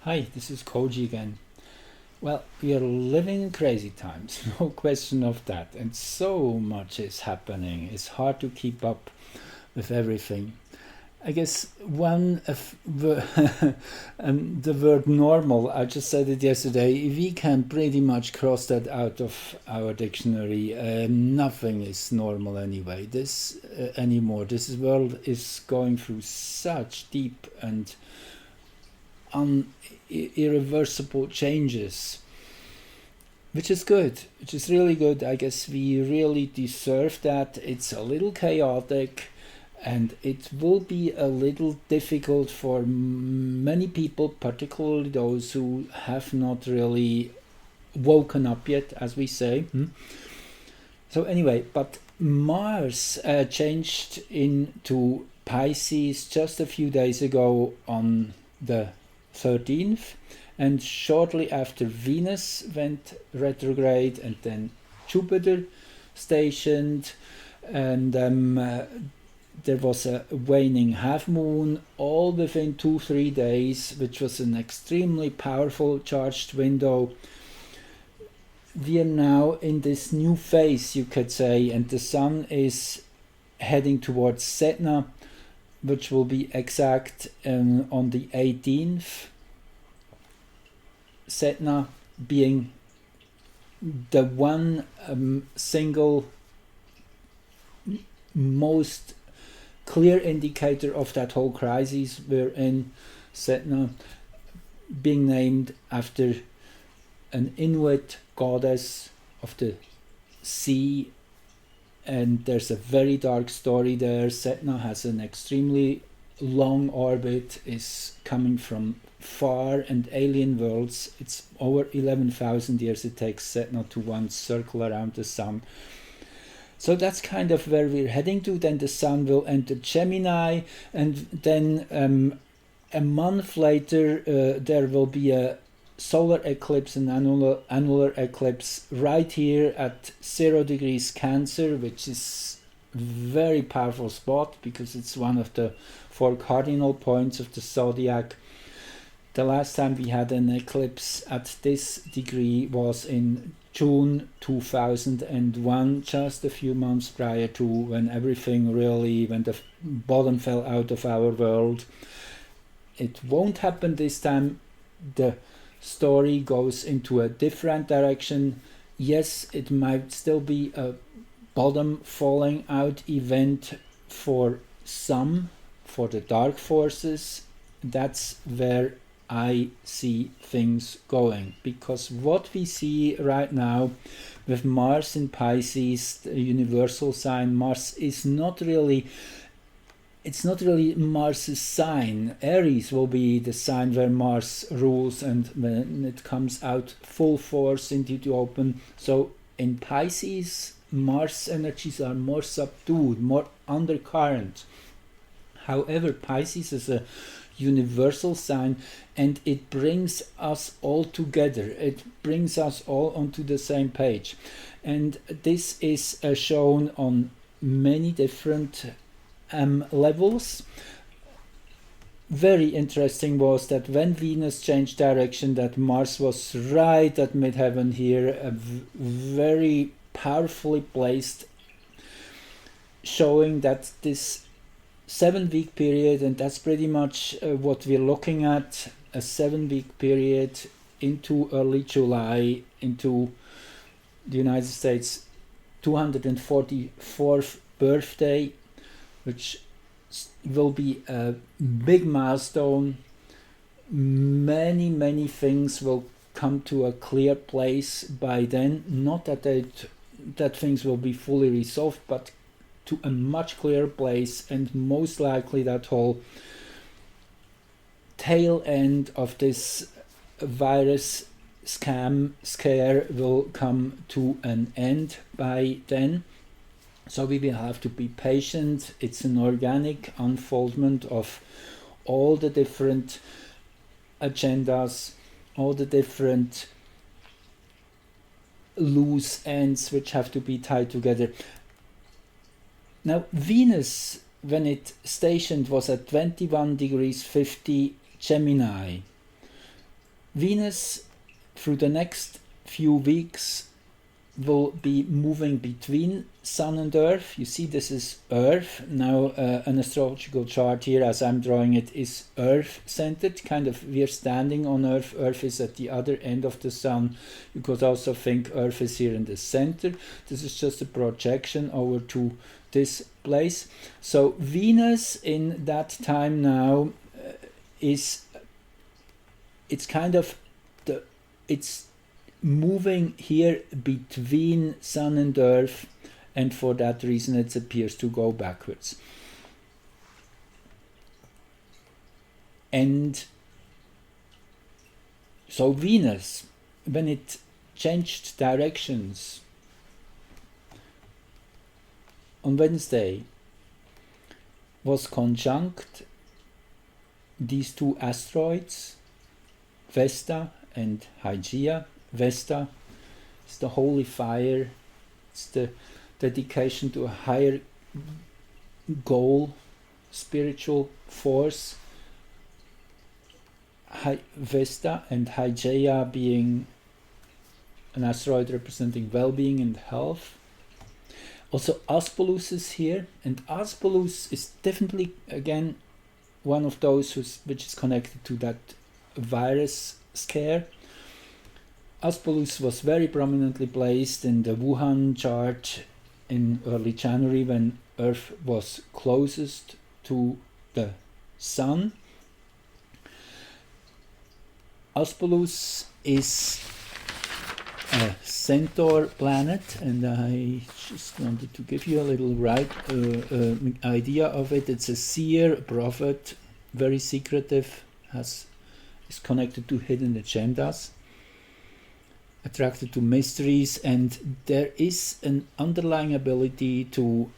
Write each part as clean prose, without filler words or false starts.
Hi, this is Koji again. Well, we are living in crazy times, no question of that, and so much is happening. It's hard to keep up with everything. I guess one of the word normal, I just said it yesterday, we can pretty much cross that out of our dictionary. Nothing is normal anyway. This anymore. This world is going through such deep and irreversible changes, which is good, which is really good. I guess we really deserve that. It's a little chaotic and it will be a little difficult for many people, particularly those who have not really woken up yet, as we say. So anyway, but Mars changed into Pisces just a few days ago on the 13th, and shortly after Venus went retrograde and then Jupiter stationed, and there was a waning half moon all within 2-3 days, which was an extremely powerful charged window. We are now in this new phase, you could say, and the sun is heading towards Sedna, which will be exact on the 18th. Sedna being the one single most clear indicator of that whole crisis we're in. Sedna being named after an Inuit goddess of the sea, and there's a very dark story there. Sedna has an extremely long orbit, is coming from far and alien worlds. It's over 11,000 years it takes Sedna to once circle around the sun. So that's kind of where we're heading to. Then the sun will enter Gemini, and then a month later there will be a solar eclipse, an annular eclipse right here at 0 degrees Cancer, which is very powerful spot because it's one of the 4 cardinal points of the zodiac. The last time we had an eclipse at this degree was in June 2001, just a few months prior to when everything really, when the bottom fell out of our world. It won't happen this time. The story goes into a different direction. Yes, it might still be a bottom falling out event for some, for the dark forces. That's where I see things going, because what we see right now with Mars in Pisces, the universal sign, Mars is not really, it's not really Mars's sign. Aries will be the sign where Mars rules and when it comes out full force into the open. So in Pisces, Mars energies are more subdued, more undercurrent. However, Pisces is a universal sign, and it brings us all together. It brings us all onto the same page, and this is shown on many different levels. Very interesting was that when Venus changed direction, that Mars was right at midheaven here, very powerfully placed, showing that this 7-week period, and that's pretty much what we're looking at, a 7-week period into early July, into the United States 244th birthday, which will be a big milestone. Many things will come to a clear place by then. Not that that things will be fully resolved, but to a much clearer place, and most likely that whole tail end of this virus scare will come to an end by then. So we will have to be patient. It's an organic unfoldment of all the different agendas, all the different loose ends which have to be tied together. Now, Venus, when it stationed, was at 21 degrees 50 Gemini. Venus, through the next few weeks, will be moving between Sun and Earth. You see, this is Earth. Now, an astrological chart here, as I'm drawing it, is Earth-centered. Kind of, we're standing on Earth. Earth is at the other end of the Sun. You could also think Earth is here in the center. This is just a projection over to this place. So Venus in that time now it's kind of it's moving here between Sun and Earth, and for that reason it appears to go backwards. And so Venus, when it changed directions on Wednesday, was conjunct these two asteroids, Vesta and Hygeia. Vesta is the holy fire, it's the dedication to a higher goal, spiritual force. Vesta, and Hygeia being an asteroid representing well-being and health. Also Aspolus is here, and Aspolus is definitely again one of those which is connected to that virus scare. Aspolus was very prominently placed in the Wuhan chart in early January when Earth was closest to the Sun. Aspolus is a centaur planet, and I just wanted to give you a little idea of it. It's a seer, a prophet, very secretive, is connected to hidden agendas, attracted to mysteries, and there is an underlying ability to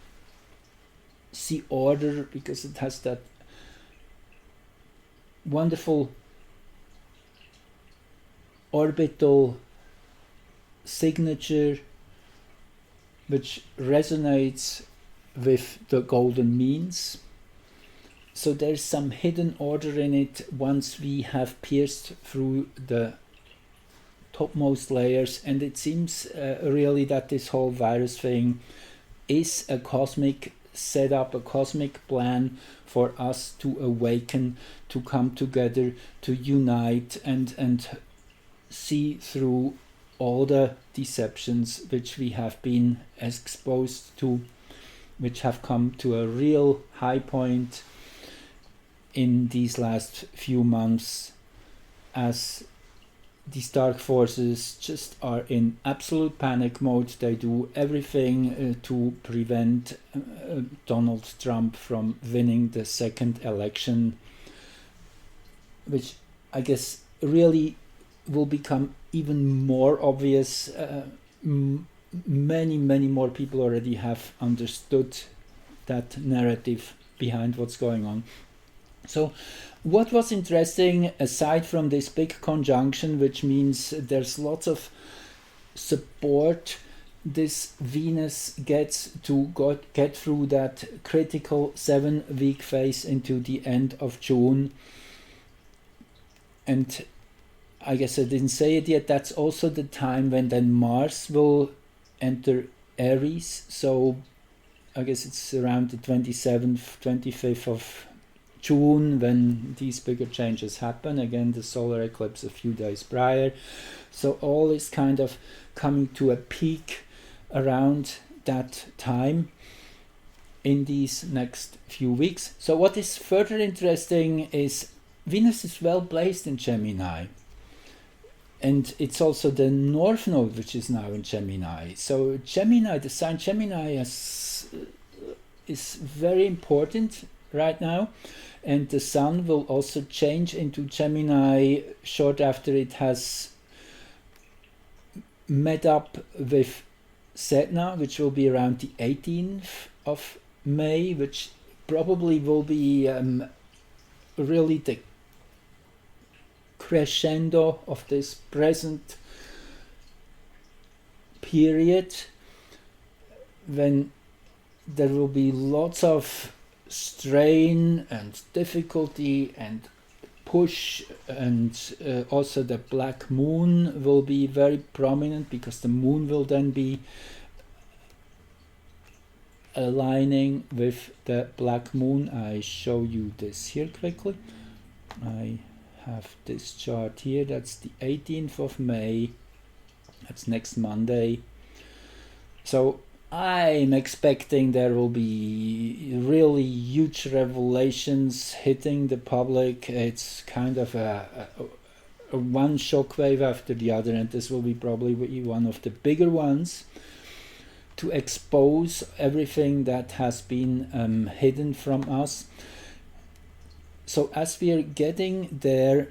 see order because it has that wonderful orbital signature which resonates with the golden means. So there's some hidden order in it once we have pierced through the topmost layers, and it seems really that this whole virus thing is a cosmic setup, a cosmic plan for us to awaken, to come together, to unite, and see through all the deceptions which we have been exposed to, which have come to a real high point in these last few months, as these dark forces just are in absolute panic mode. They do everything to prevent Donald Trump from winning the second election, which I guess really will become even more obvious. Many more people already have understood that narrative behind what's going on. So what was interesting, aside from this big conjunction, which means there's lots of support this Venus gets to get through that critical 7-week phase into the end of June. And I guess I didn't say it yet, that's also the time when then Mars will enter Aries. So I guess it's around the 27th, 25th of June when these bigger changes happen. Again, the solar eclipse a few days prior. So all is kind of coming to a peak around that time in these next few weeks. So what is further interesting is Venus is well placed in Gemini. And it's also the North Node which is now in Gemini. So Gemini, the sign Gemini is very important right now. And the Sun will also change into Gemini short after it has met up with Sedna, which will be around the 18th of May, which probably will be really the crescendo of this present period, when there will be lots of strain and difficulty and push, and also the black moon will be very prominent, because the moon will then be aligning with the black moon. I show you this here quickly. I have this chart here. That's the 18th of May. That's next Monday. So I'm expecting there will be really huge revelations hitting the public. It's kind of a one shockwave after the other, and this will be probably one of the bigger ones to expose everything that has been hidden from us. So as we are getting there,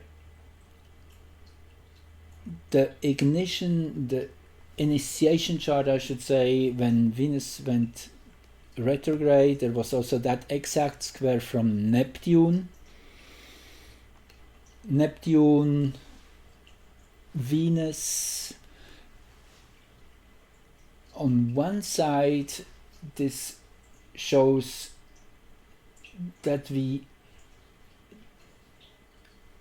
the ignition, the initiation chart, I should say, when Venus went retrograde, there was also that exact square from Neptune. Neptune, Venus. On one side, this shows that we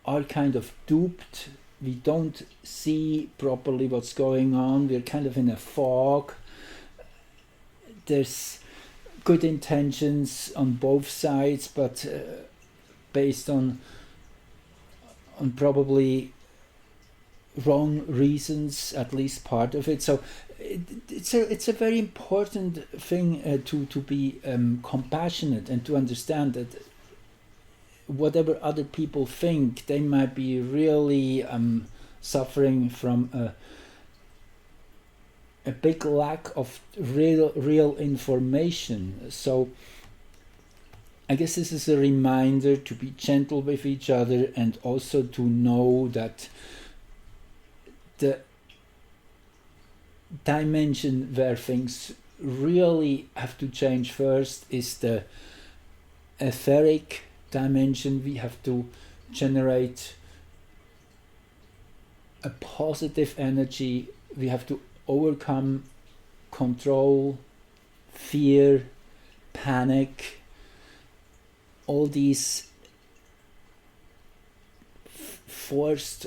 are kind of duped. We don't see properly what's going on. We're kind of in a fog. There's good intentions on both sides, but based on probably wrong reasons, at least part of it. So it's a very important thing to be compassionate, and to understand that whatever other people think, they might be really suffering from a big lack of real information. So I guess this is a reminder to be gentle with each other, and also to know that the dimension where things really have to change first is the etheric dimension. We have to generate a positive energy. We have to overcome control, fear, panic, all these forced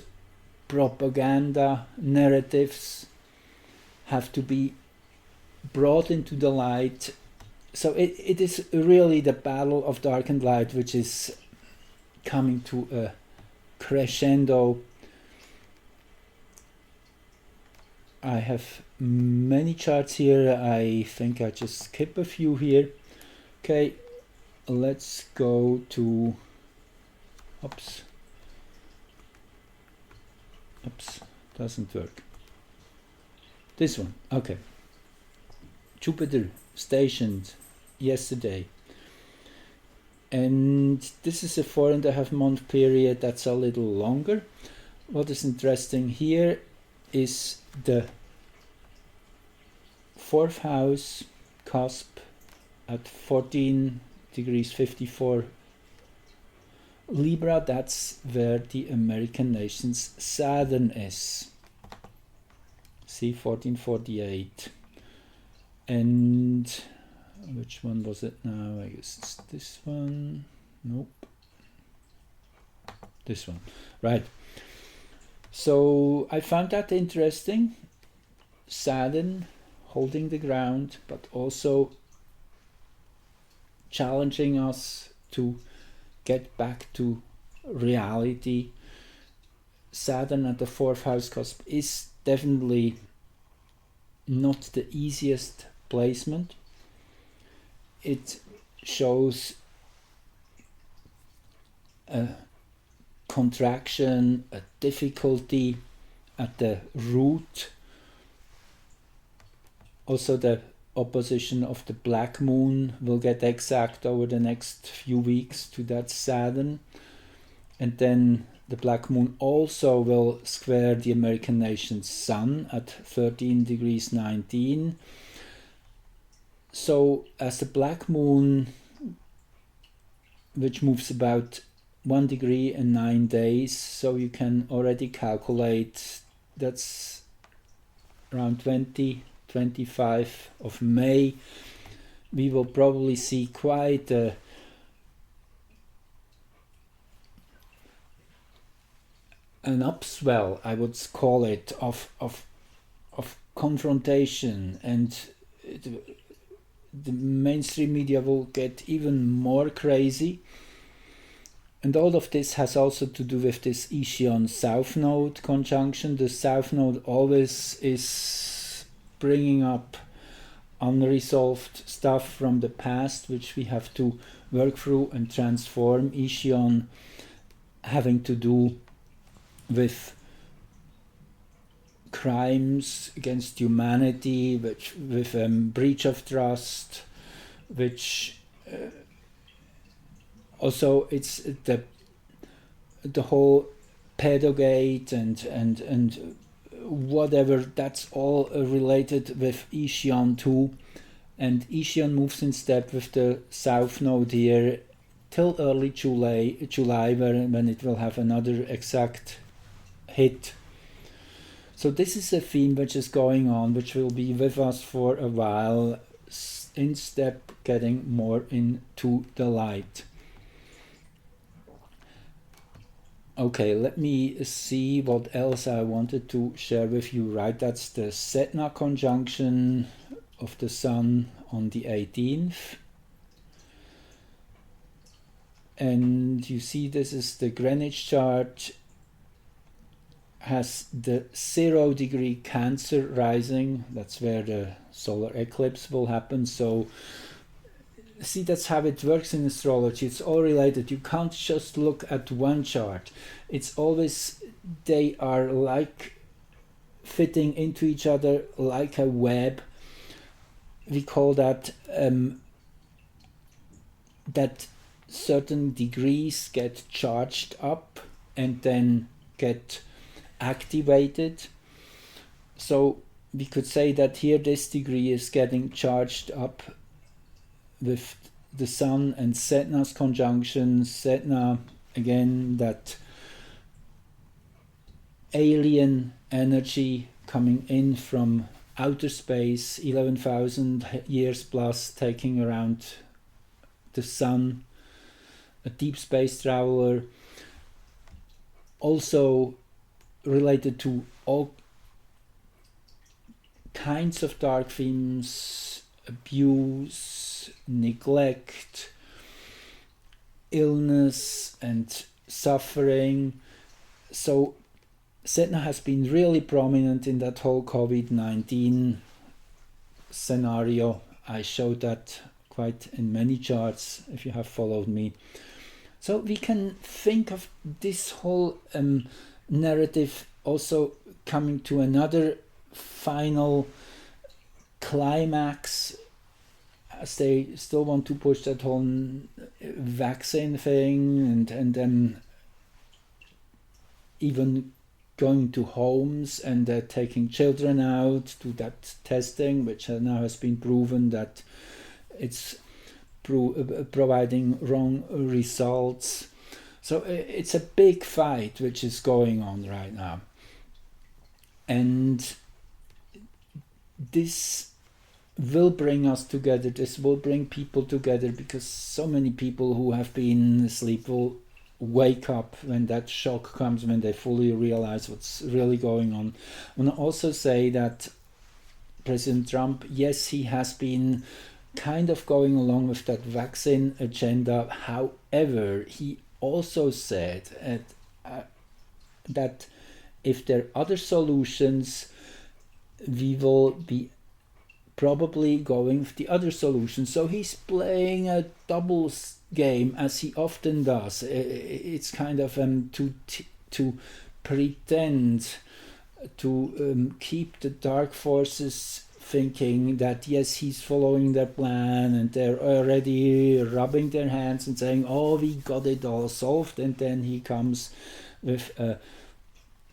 propaganda narratives have to be brought into the light. So it is really the battle of dark and light, which is coming to a crescendo. I have many charts here. I think I just skip a few here. Okay, let's go to oops, doesn't work. This one. Okay, Jupiter stationed yesterday, and this is a 4.5 month period. That's a little longer. What is interesting here is the 4th house cusp at 14 degrees 54 Libra. That's where the American nation's Saturn is. See, 1448. And which one was it now? I guess it's this one. Nope. This one. Right. So I found that interesting. Saturn holding the ground, but also challenging us to get back to reality. Saturn at the 4th house cusp is definitely not the easiest placement. It shows a contraction, a difficulty at the root. Also, the opposition of the black moon will get exact over the next few weeks to that Saturn. And then the black moon also will square the American nation's sun at 13 degrees 19. So as the black moon, which moves about 1 degree in 9 days, so you can already calculate that's around 25 of May, we will probably see quite a an upswell, I would call it, of confrontation, and the mainstream media will get even more crazy. And all of this has also to do with this Ischion South Node conjunction. The South Node always is bringing up unresolved stuff from the past, which we have to work through and transform. Ischion having to do with crimes against humanity, with breach of trust, which also it's the whole pedogate and whatever, that's all related with Ischion too. And Ischion moves in step with the South Node here till early July when it will have another exact hit. So this is a theme which is going on, which will be with us for a while, in step getting more into the light. Okay, let me see what else I wanted to share with you. Right, that's the Sedna conjunction of the Sun on the 18th. And you see this is the Greenwich chart, has the 0 degree Cancer rising. That's where the solar eclipse will happen. So see, that's how it works in astrology. It's all related. You can't just look at one chart. It's always, they are like fitting into each other like a web. We call that that certain degrees get charged up and then get activated. So we could say that here this degree is getting charged up with the Sun and Sedna's conjunction. Sedna, again, that alien energy coming in from outer space, 11,000 years plus, taking around the Sun, a deep space traveler, also related to all kinds of dark themes, abuse, neglect, illness and suffering. So Sedna has been really prominent in that whole COVID-19 scenario. I showed that quite in many charts if you have followed me. So we can think of this whole narrative also coming to another final climax, as they still want to push that whole vaccine thing and even going to homes and taking children out to that testing, which now has been proven that it's providing wrong results. So it's a big fight which is going on right now. And this will bring us together, this will bring people together, because so many people who have been asleep will wake up when that shock comes, when they fully realize what's really going on. I want to also say that President Trump, yes, he has been kind of going along with that vaccine agenda. However, he also said that if there are other solutions, we will be probably going with the other solution. So he's playing a doubles game, as he often does. It's kind of to pretend to keep the dark forces thinking that yes, he's following their plan, and they're already rubbing their hands and saying, oh, we got it all solved, and then he comes with a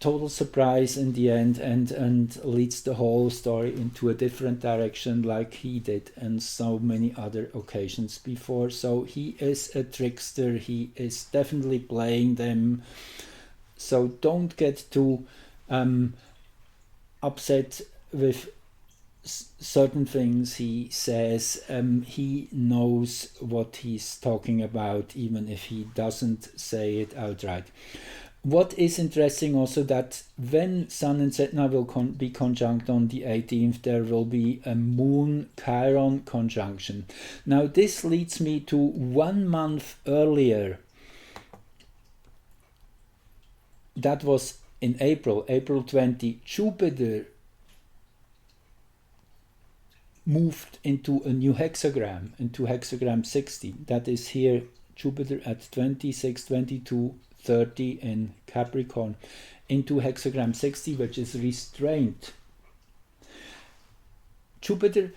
total surprise in the end and leads the whole story into a different direction, like he did on so many other occasions before. So he is a trickster, he is definitely playing them. So don't get too upset with certain things he says. He knows what he's talking about, even if he doesn't say it outright. What is interesting also that when Sun and Sedna will be conjunct on the 18th, there will be a Moon Chiron conjunction. Now this leads me to 1 month earlier. That was in April 20, Jupiter moved into a new hexagram, into hexagram 60. That is here, Jupiter at 26, 22, 30 in Capricorn, into hexagram 60, which is restraint. Jupiter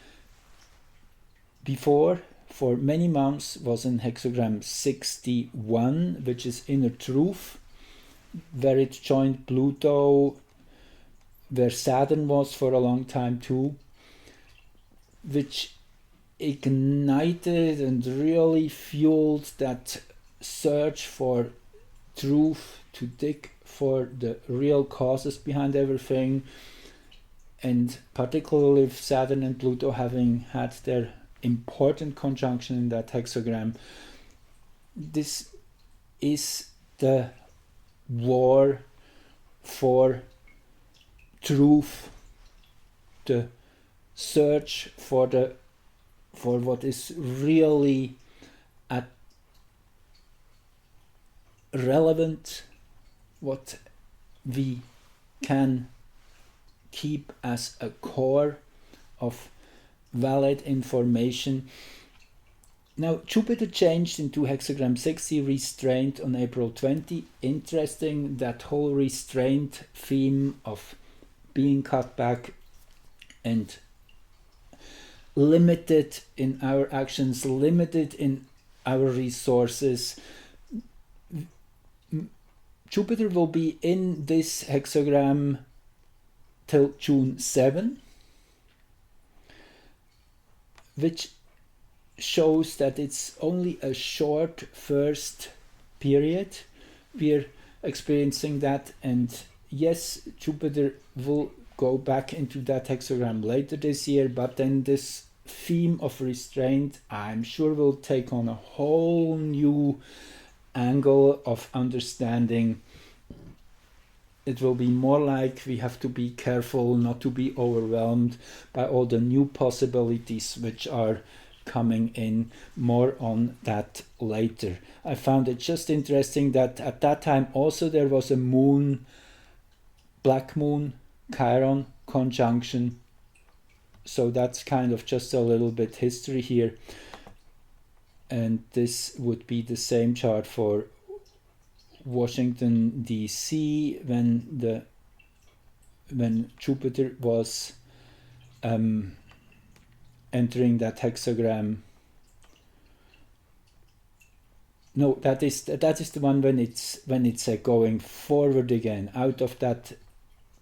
before, for many months, was in hexagram 61, which is inner truth, where it joined Pluto, where Saturn was for a long time too, which ignited and really fueled that search for truth, to dig for the real causes behind everything, and particularly with Saturn and Pluto having had their important conjunction in that hexagram. This is the war for truth, the search for what is really relevant, what we can keep as a core of valid information. Now Jupiter changed into hexagram 60, restraint, on April 20. Interesting, that whole restraint theme of being cut back and limited in our actions, limited in our resources. Jupiter will be in this hexagram till June 7, which shows that it's only a short first period we're experiencing that. And yes, Jupiter will go back into that hexagram later this year, but then this theme of restraint, I'm sure, will take on a whole new angle of understanding. It will be more like we have to be careful not to be overwhelmed by all the new possibilities which are coming in. More on that later. I found it just interesting that at that time also there was a moon, black moon, Chiron conjunction. So that's kind of just a little bit history here. And this would be the same chart for Washington DC when Jupiter was entering that hexagram. No, that is the one when it's going forward again out of that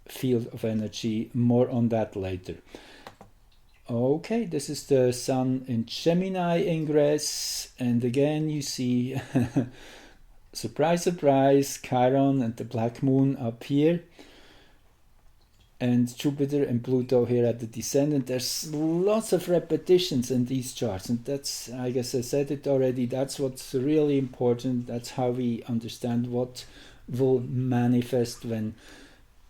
field of energy. More on that later. Okay, this is the Sun in Gemini ingress, and again you see surprise, surprise, Chiron and the black moon up here, and Jupiter and Pluto here at the descendant. There's lots of repetitions in these charts, and that's, I guess I said it already, that's what's really important. That's how we understand what will manifest when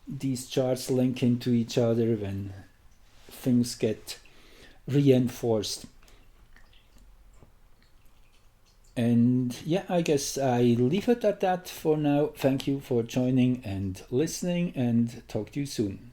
these charts link into each other, when things get reinforced. And yeah, I guess I leave it at that for now. Thank you for joining and listening, and talk to you soon.